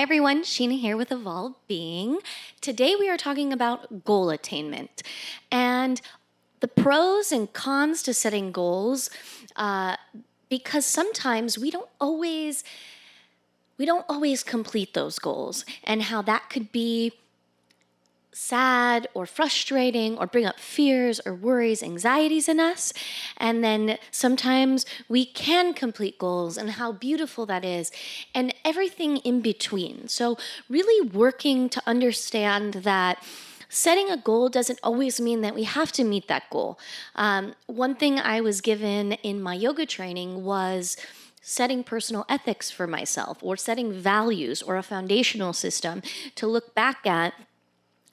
Hi everyone, Sheena here with Evolvedbeing. Today we are talking about goal attainment and the pros and cons to setting goals, uh, because sometimes we don't always complete those goals, and how that could be sad or frustrating or bring up fears or worries, anxieties in us. And then sometimes we can complete goals and how beautiful that is, and everything in between. So, really working to understand that setting a goal doesn't always mean that we have to meet that goal. One thing I was given in my yoga training was setting personal ethics for myself, or setting values or a foundational system to look back at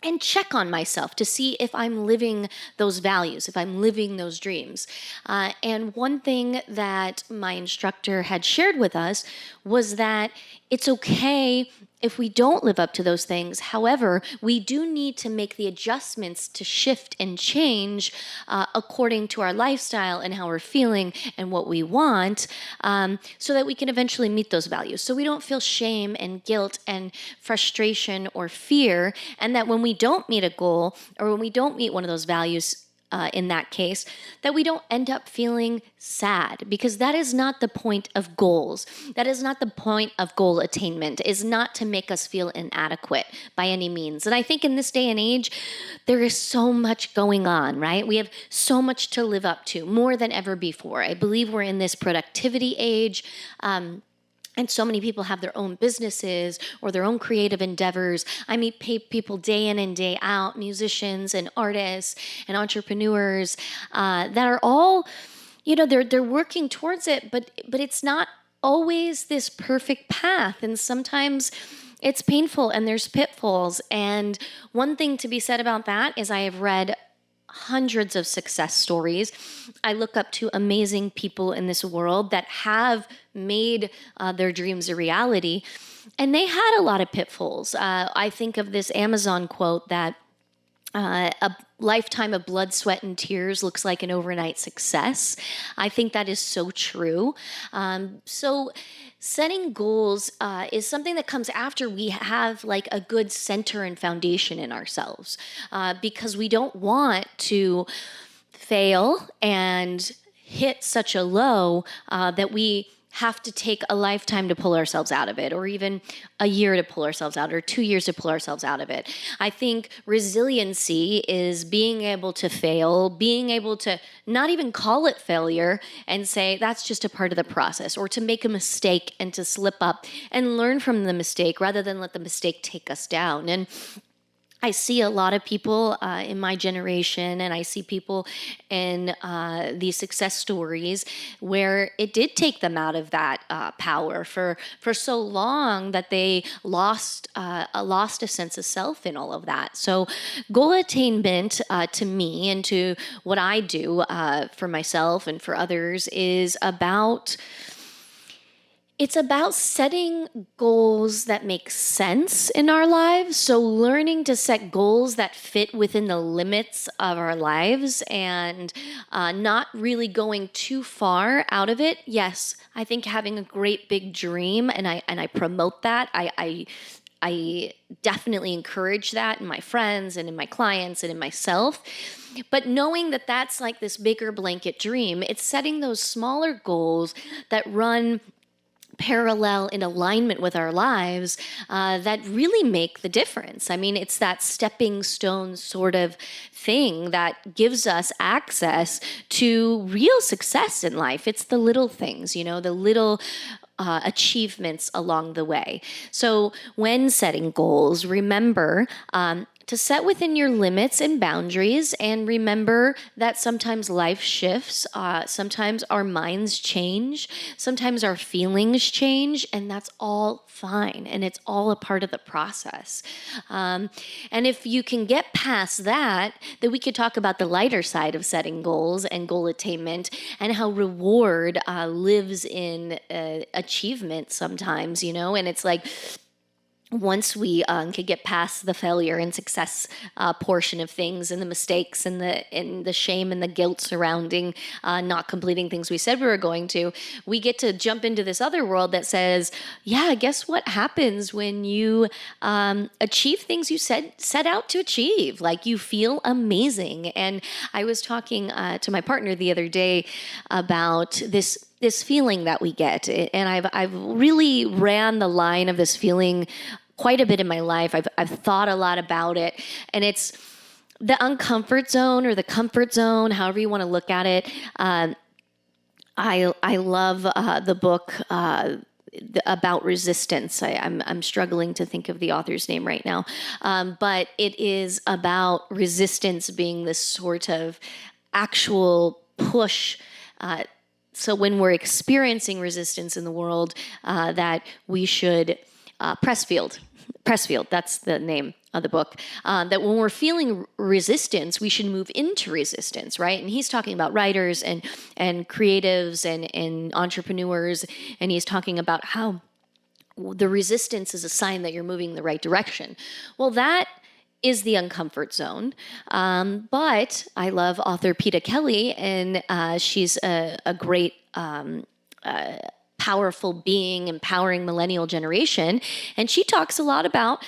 and check on myself to see if I'm living those values, if I'm living those dreams. And one thing that my instructor had shared with us was that it's okay if we don't live up to those things. However, we do need to make the adjustments to shift and change according to our lifestyle and how we're feeling and what we want, so that we can eventually meet those values. So we don't feel shame and guilt and frustration or fear, and that when we don't meet a goal or when we don't meet one of those values, in that case, that we don't end up feeling sad, because that is not the point of goals. That is not the point of goal attainment, is not to make us feel inadequate by any means. And I think in this day and age, there is so much going on, right? We have so much to live up to, more than ever before. I believe we're in this productivity age. And so many people have their own businesses or their own creative endeavors. I meet people day in and day out, musicians and artists and entrepreneurs, that are all, they're working towards it, but it's not always this perfect path. And sometimes it's painful and there's pitfalls. And one thing to be said about that is I have read hundreds of success stories. I look up to amazing people in this world that have made their dreams a reality, and they had a lot of pitfalls. I think of this Amazon quote that a lifetime of blood, sweat, and tears looks like an overnight success. I think that is so true. So setting goals is something that comes after we have like a good center and foundation in ourselves, because we don't want to fail and hit such a low that we have to take a lifetime to pull ourselves out of it, or even a year to pull ourselves out, or 2 years to pull ourselves out of it. I think resiliency is being able to fail, being able to not even call it failure and say that's just a part of the process, or to make a mistake and to slip up and learn from the mistake rather than let the mistake take us down. And I see a lot of people in my generation, and I see people in these success stories where it did take them out of that power for so long that they lost a sense of self in all of that. So, goal attainment to me and to what I do for myself and for others is about. It's about setting goals that make sense in our lives. So, learning to set goals that fit within the limits of our lives, and not really going too far out of it. Yes, I think having a great big dream, and I promote that. I definitely encourage that in my friends and in my clients and in myself. But knowing that that's like this bigger blanket dream, it's setting those smaller goals that run parallel in alignment with our lives, that really make the difference. I mean, it's that stepping stone sort of thing that gives us access to real success in life. It's the little things, the little achievements along the way. So when setting goals, remember to set within your limits and boundaries, and remember that sometimes life shifts, sometimes our minds change, sometimes our feelings change, and that's all fine, and it's all a part of the process. And if you can get past that, then we could talk about the lighter side of setting goals and goal attainment, and how reward lives in achievement sometimes, and it's like, once we could get past the failure and success portion of things, and the mistakes and the shame and the guilt surrounding not completing things we said we were going to, we get to jump into this other world that says, yeah, guess what happens when you achieve things you set out to achieve? Like, you feel amazing. And I was talking to my partner the other day about this feeling that we get. And I've really ran the line of this feeling quite a bit in my life. I've thought a lot about it, and it's the uncomfort zone or the comfort zone, however you want to look at it. I love the book about resistance. I'm struggling to think of the author's name right now, but it is about resistance being this sort of actual push. So when we're experiencing resistance in the world, that we should Pressfield, that's the name of the book, that when we're feeling resistance, we should move into resistance, right? And he's talking about writers and creatives and entrepreneurs, and he's talking about how the resistance is a sign that you're moving in the right direction. Well, that is the uncomfort zone. But I love author Peta Kelly, and she's a great powerful being, empowering millennial generation. And she talks a lot about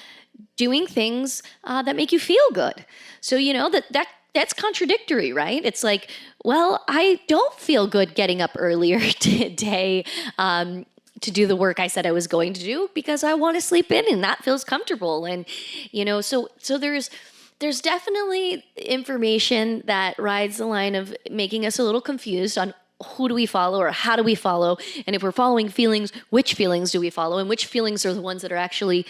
doing things that make you feel good. So, that's contradictory, right? It's like, well, I don't feel good getting up earlier today to do the work I said I was going to do because I want to sleep in and that feels comfortable. And, so there's definitely information that rides the line of making us a little confused on who do we follow or how do we follow? And if we're following feelings, which feelings do we follow? And which feelings are the ones that are actually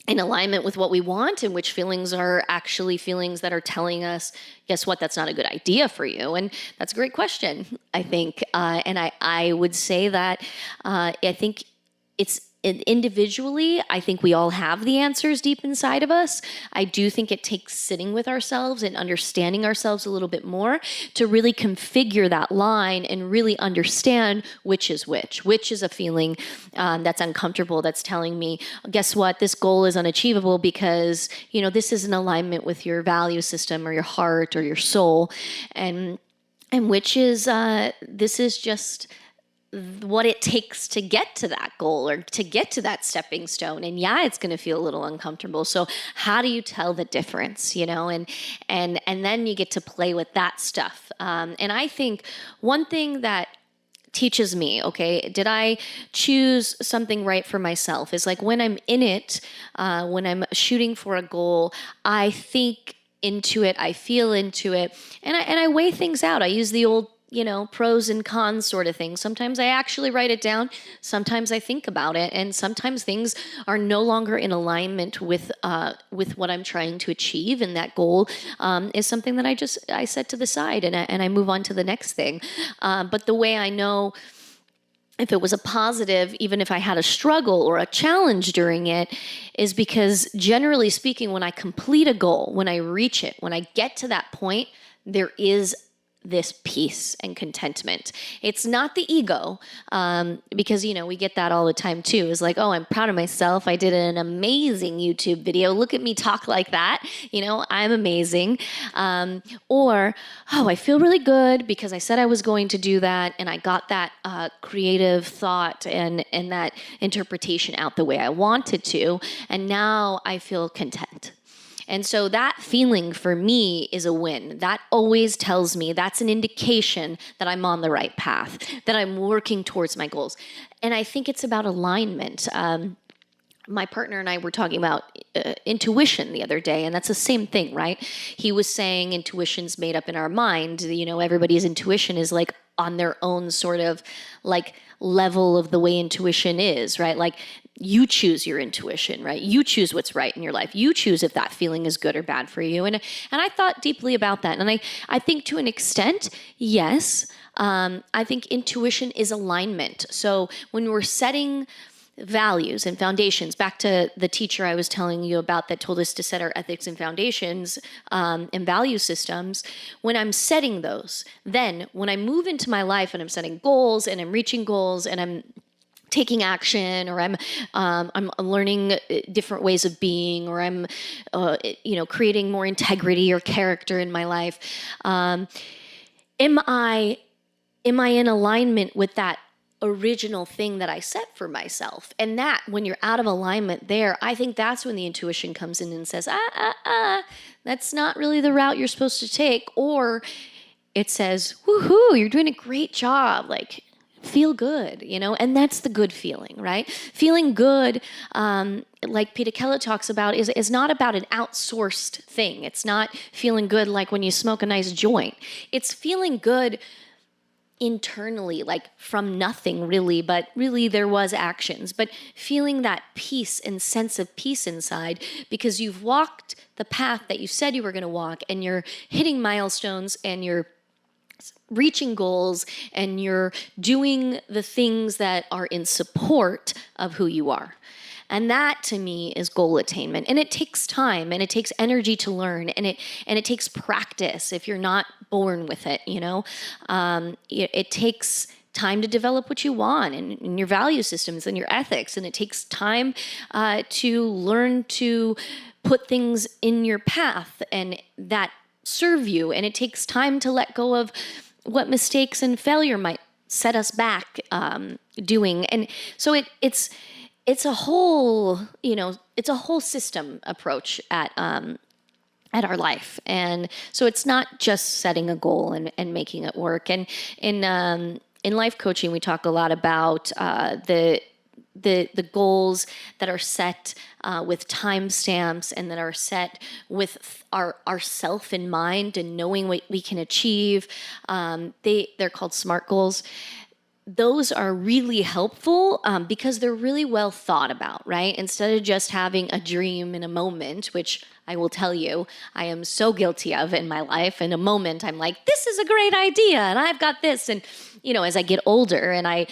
in alignment with what we want, and which feelings are actually feelings that are telling us, guess what, that's not a good idea for you? And that's a great question, I think. And I would say that I think it's individually, I think we all have the answers deep inside of us. I do think it takes sitting with ourselves and understanding ourselves a little bit more to really configure that line and really understand which is which is a feeling that's uncomfortable, that's telling me, guess what, this goal is unachievable because, this is in alignment with your value system or your heart or your soul. And which is, this is just what it takes to get to that goal or to get to that stepping stone. And yeah, it's going to feel a little uncomfortable. So how do you tell the difference, and then you get to play with that stuff. And I think one thing that teaches me, okay, did I choose something right for myself, is like when I'm in it, when I'm shooting for a goal, I think into it, I feel into it, and I weigh things out. I use the old pros and cons sort of thing. Sometimes I actually write it down. Sometimes I think about it. And sometimes things are no longer in alignment with what I'm trying to achieve. And that goal is something that I set to the side and I move on to the next thing. But the way I know if it was a positive, even if I had a struggle or a challenge during it, is because generally speaking, when I complete a goal, when I reach it, when I get to that point, there is this peace and contentment. It's not the ego, because, we get that all the time too. It's like, oh, I'm proud of myself. I did an amazing YouTube video. Look at me talk like that. I'm amazing. Or, oh, I feel really good because I said I was going to do that. And I got that creative thought and that interpretation out the way I wanted to. And now I feel content. And so that feeling for me is a win. That always tells me, that's an indication that I'm on the right path, that I'm working towards my goals. And I think it's about alignment. My partner and I were talking about intuition the other day, and that's the same thing, right? He was saying intuition's made up in our mind. Everybody's intuition is like on their own sort of like level of the way intuition is, right? Like, you choose your intuition, right? You choose what's right in your life. You choose if that feeling is good or bad for you. And I thought deeply about that. And I think to an extent, yes, I think intuition is alignment. So when we're setting values and foundations, back to the teacher I was telling you about that told us to set our ethics and foundations and value systems, when I'm setting those, then when I move into my life and I'm setting goals and I'm reaching goals and I'm taking action, or I'm learning different ways of being, or I'm creating more integrity or character in my life. Am I in alignment with that original thing that I set for myself? And that, when you're out of alignment there, I think that's when the intuition comes in and says, that's not really the route you're supposed to take. Or it says, woohoo, you're doing a great job. Like, feel good, and that's the good feeling, right? Feeling good, like Peter Keller talks about, is not about an outsourced thing. It's not feeling good like when you smoke a nice joint. It's feeling good internally, like from nothing really, but really there was actions, but feeling that peace and sense of peace inside because you've walked the path that you said you were going to walk, and you're hitting milestones, and you're reaching goals, and you're doing the things that are in support of who you are. And that, to me, is goal attainment. And it takes time, and it takes energy to learn, and it takes practice if you're not born with it. It takes time to develop what you want, and your value systems and your ethics, and it takes time to learn to put things in your path and that serve you, and it takes time to let go of what mistakes and failure might set us back doing. And so it's a whole, it's a whole system approach at our life. And so it's not just setting a goal and making it work. And in life coaching, we talk a lot about the goals that are set with timestamps, and that are set with our self in mind and knowing what we can achieve. They're called SMART goals. Those are really helpful because they're really well thought about, right? Instead of just having a dream in a moment, which I will tell you, I am so guilty of in my life. In a moment, I'm like, this is a great idea, and I've got this. And, as I get older, and I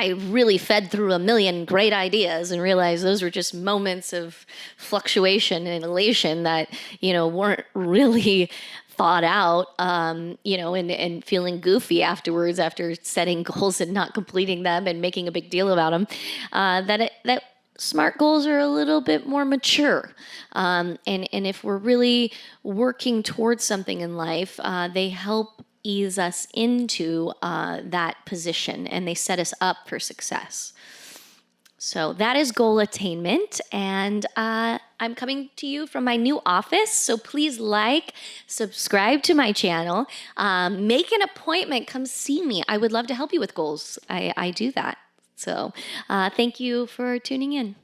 really fed through a million great ideas and realized those were just moments of fluctuation and elation that, weren't really thought out, and feeling goofy afterwards after setting goals and not completing them and making a big deal about them, that SMART goals are a little bit more mature. And if we're really working towards something in life, they help ease us into that position, and they set us up for success. So that is goal attainment, and I'm coming to you from my new office, so please subscribe to my channel, make an appointment, come see me. I would love to help you with goals. I do that. So thank you for tuning in.